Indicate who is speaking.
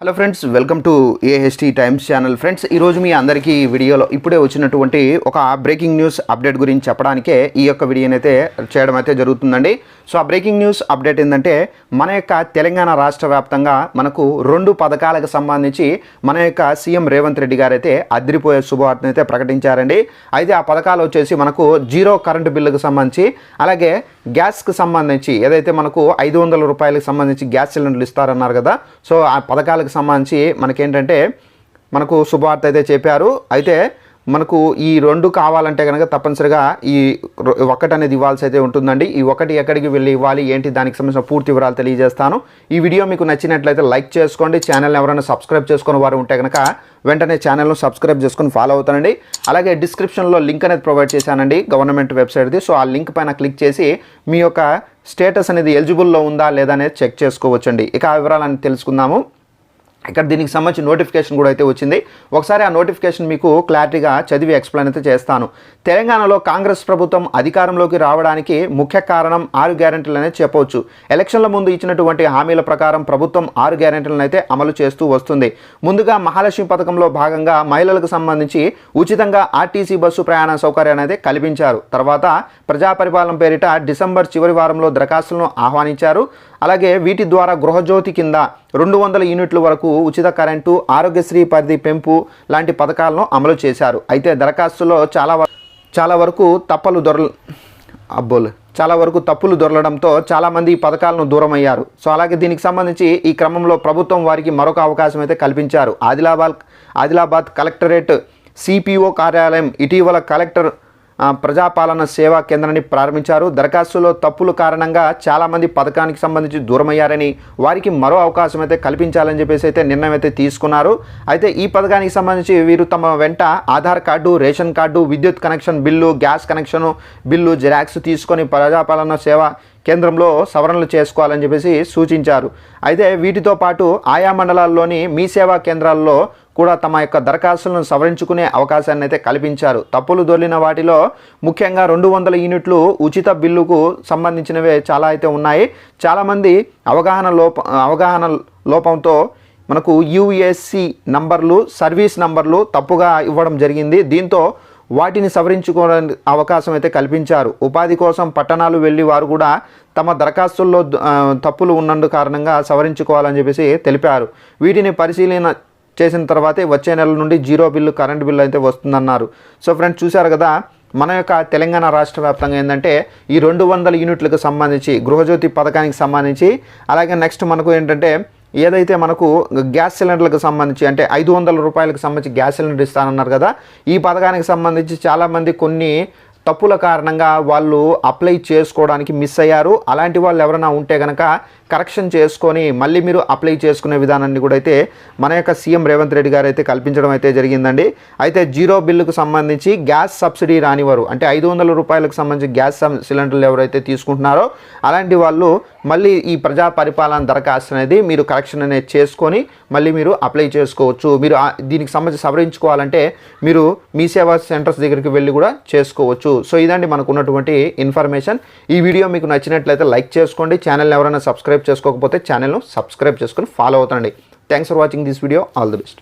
Speaker 1: Hello friends, welcome to AHT times channel. Friends, ఈరోజు మీ అందరికీ వీడియోలో ఇప్పుడే వచ్చినటువంటి ఒక బ్రేకింగ్ న్యూస్ అప్డేట్ గురించి చెప్పడానికే ఈ యొక్క వీడియోని అయితే చేయడం అయితే జరుగుతుందండి. సో ఆ బ్రేకింగ్ న్యూస్ అప్డేట్ ఏంటంటే, మన యొక్క తెలంగాణ రాష్ట్ర వ్యాప్తంగా మనకు 2 పథకాలకు సంబంధించి మన యొక్క సీఎం రేవంత్ రెడ్డి గారు అయితే అదిరిపోయే శుభవార్తను అయితే ప్రకటించారండి. అయితే ఆ పథకాలు వచ్చేసి మనకు జీరో కరెంటు బిల్లుకు సంబంధించి, అలాగే గ్యాస్కి సంబంధించి ఏదైతే మనకు 500 రూపాయలకు సంబంధించి గ్యాస్ సిలిండర్లు ఇస్తారన్నారు కదా. సో ఆ పథకాలకు సంబంధించి మనకేంటంటే మనకు శుభవార్త అయితే చెప్పారు. అయితే మనకు ఈ 2 కావాలంటే కనుక తప్పనిసరిగా ఈ 1 అనేది ఇవ్వాల్సి అయితే ఉంటుందండి. ఈ 1 ఎక్కడికి వెళ్ళి ఇవ్వాలి ఏంటి దానికి సంబంధించిన పూర్తి వివరాలు తెలియజేస్తాను. ఈ వీడియో మీకు నచ్చినట్లయితే లైక్ చేసుకోండి. ఛానల్ని ఎవరైనా సబ్స్క్రైబ్ చేసుకుని వారు ఉంటే కనుక వెంటనే ఛానల్ను సబ్స్క్రైబ్ చేసుకొని ఫాలో అవుతానండి. అలాగే డిస్క్రిప్షన్లో లింక్ అనేది ప్రొవైడ్ చేశానండి, గవర్నమెంట్ వెబ్సైట్ది. సో ఆ లింక్ పైన క్లిక్ చేసి మీ యొక్క స్టేటస్ అనేది ఎలిజిబుల్లో ఉందా లేదా అనేది చెక్ చేసుకోవచ్చండి. ఇక ఆ వివరాలను తెలుసుకుందాము. ఇక్కడ దీనికి సంబంధించి నోటిఫికేషన్ కూడా అయితే వచ్చింది. ఒకసారి ఆ నోటిఫికేషన్ మీకు క్లారిటీగా చదివి ఎక్స్ప్లెయిన్ అయితే చేస్తాను. తెలంగాణలో కాంగ్రెస్ ప్రభుత్వం అధికారంలోకి రావడానికి ముఖ్య కారణం 6 గ్యారెంటీలు అనేది చెప్పవచ్చు. ఎలక్షన్ల ముందు ఇచ్చినటువంటి హామీల ప్రకారం ప్రభుత్వం 6 గ్యారెంటీలను అయితే అమలు చేస్తూ వస్తుంది. ముందుగా మహాలక్ష్మి పథకంలో భాగంగా మహిళలకు సంబంధించి ఉచితంగా ఆర్టీసీ బస్సు ప్రయాణ సౌకర్యాన్ని అయితే కల్పించారు. తర్వాత ప్రజా పరిపాలన పేరిట డిసెంబర్ చివరి వారంలో దరఖాస్తులను ఆహ్వానించారు. అలాగే వీటి ద్వారా గృహజ్యోతి కింద 200 యూనిట్ల వరకు ఉచిత కరెంటు, ఆరోగ్యశ్రీ పరిధి పెంపు లాంటి పథకాలను అమలు చేశారు. అయితే దరఖాస్తులో చాలా వరకు తప్పులు దొరలడంతో చాలామంది ఈ పథకాలను దూరం అయ్యారు. సో అలాగే దీనికి సంబంధించి ఈ క్రమంలో ప్రభుత్వం వారికి మరొక అవకాశం అయితే కల్పించారు. ఆదిలాబాద్ కలెక్టరేట్ సిపిఓ కార్యాలయం ఇటీవల కలెక్టర్ ప్రజాపాలన సేవా కేంద్రాన్ని ప్రారంభించారు. దరఖాస్తులో తప్పుల కారణంగా చాలామంది పథకానికి సంబంధించి దూరమయ్యారని, వారికి మరో అవకాశం అయితే కల్పించాలని చెప్పేసి అయితే నిర్ణయం అయితే తీసుకున్నారు. అయితే ఈ పథకానికి సంబంధించి వీరు తమ వెంట ఆధార్ కార్డు, రేషన్ కార్డు, విద్యుత్ connection bill, gas connection bill xerox తీసుకొని ప్రజాపాలన సేవా కేంద్రంలో సవరణలు చేసుకోవాలని చెప్పేసి సూచించారు. అయితే వీటితో పాటు ఆయా మండలాల్లోని మీ సేవా కేంద్రాల్లో కూడా తమ యొక్క దరఖాస్తులను సవరించుకునే అవకాశాన్ని అయితే కల్పించారు. తప్పులు దొర్లిన వాటిలో ముఖ్యంగా 200 యూనిట్లు ఉచిత బిల్లుకు సంబంధించినవే చాలా అయితే ఉన్నాయి. చాలామంది అవగాహన లోపంతో మనకు యుఎస్సి నంబర్లు, సర్వీస్ నంబర్లు తప్పుగా ఇవ్వడం జరిగింది. దీంతో వాటిని సవరించుకోవడానికి అవకాశం అయితే కల్పించారు. ఉపాధి కోసం పట్టణాలు వెళ్ళి వారు కూడా తమ దరఖాస్తుల్లో తప్పులు ఉన్నందు కారణంగా సవరించుకోవాలని చెప్పేసి తెలిపారు. వీటిని పరిశీలన చేసిన తర్వాతే వచ్చే నెల నుండి జీరో బిల్లు, కరెంటు బిల్లు అయితే వస్తుందన్నారు. సో ఫ్రెండ్స్, చూశారు కదా, మన యొక్క తెలంగాణ రాష్ట్ర వ్యాప్తంగా ఏంటంటే ఈ 200 యూనిట్లకు సంబంధించి గృహజ్యోతి పథకానికి సంబంధించి, అలాగే నెక్స్ట్ మనకు ఏంటంటే ఏదైతే మనకు గ్యాస్ సిలిండర్లకు సంబంధించి అంటే 500 రూపాయలకు సంబంధించి గ్యాస్ సిలిండర్ ఇస్తానన్నారు కదా. ఈ పథకానికి సంబంధించి చాలామంది కొన్ని తప్పుల కారణంగా వాళ్ళు అప్లై చేసుకోవడానికి మిస్ అయ్యారు. అలాంటి వాళ్ళు ఎవరైనా ఉంటే కనుక కరెక్షన్ చేసుకొని మళ్ళీ మీరు అప్లై చేసుకునే విధానాన్ని కూడా అయితే మన యొక్క సీఎం రేవంత్ రెడ్డి గారు అయితే కల్పించడం అయితే జరిగిందండి. అయితే జీరో బిల్లుకు సంబంధించి గ్యాస్ సబ్సిడీ రానివారు అంటే 500 రూపాయలకు సంబంధించి గ్యాస్ సిలిండర్లు ఎవరైతే తీసుకుంటున్నారో అలాంటి వాళ్ళు మళ్ళీ ఈ ప్రజా పరిపాలన దరఖాస్తు అనేది మీరు కరెక్షన్ అనేది చేసుకొని మళ్ళీ మీరు అప్లై చేసుకోవచ్చు. మీరు దీనికి సంబంధించి సవరించుకోవాలంటే మీరు మీ సేవా సెంటర్స్ దగ్గరికి వెళ్ళి కూడా చేసుకోవచ్చు. సో ఇదండి మనకు ఉన్నటువంటి ఇన్ఫర్మేషన్. ఈ వీడియో మీకు నచ్చినట్లయితే లైక్ చేసుకోండి. ఛానల్ ఎవరైనా సబ్స్క్రైబ్ చేసుకోకపోతే ఛానల్ను సబ్స్క్రైబ్ చేసుకొని ఫాలో అవుతాండి. Thanks for watching this video. All the best.